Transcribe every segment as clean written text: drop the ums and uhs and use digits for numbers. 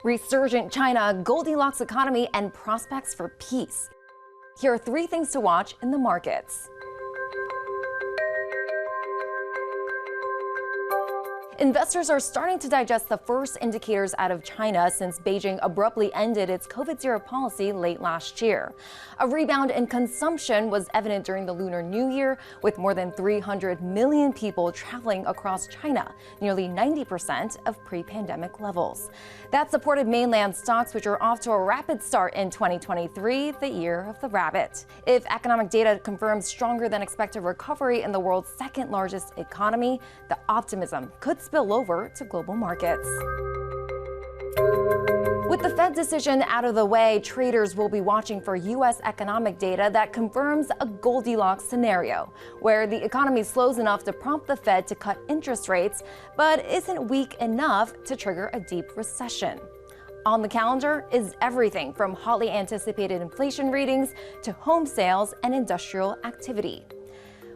Resurgent China, Goldilocks economy, and prospects for peace. Here are 3 things to watch in the markets. Investors are starting to digest the first indicators out of China since Beijing abruptly ended its COVID-0 policy late last year. A rebound in consumption was evident during the Lunar New Year, with more than 300 million people traveling across China, nearly 90% of pre-pandemic levels. That supported mainland stocks, which are off to a rapid start in 2023, the year of the rabbit. If economic data confirms stronger than expected recovery in the world's second largest economy, the optimism could spill over to global markets. With the Fed decision out of the way, traders will be watching for U.S. economic data that confirms a Goldilocks scenario, where the economy slows enough to prompt the Fed to cut interest rates, but isn't weak enough to trigger a deep recession. On the calendar is everything from hotly anticipated inflation readings to home sales and industrial activity.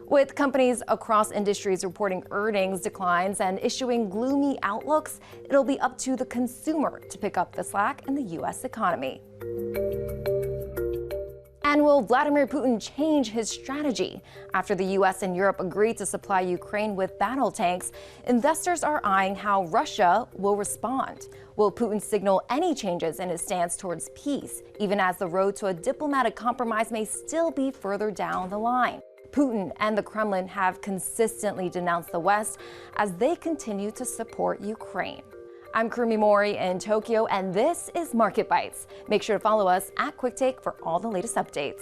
With companies across industries reporting earnings declines and issuing gloomy outlooks, it'll be up to the consumer to pick up the slack in the U.S. economy. And will Vladimir Putin change his strategy? After the U.S. and Europe agreed to supply Ukraine with battle tanks, investors are eyeing how Russia will respond. Will Putin signal any changes in his stance towards peace, even as the road to a diplomatic compromise may still be further down the line? Putin and the Kremlin have consistently denounced the West as they continue to support Ukraine. I'm Kurumi Mori in Tokyo, and this is Market Bytes. Make sure to follow us at Quicktake for all the latest updates.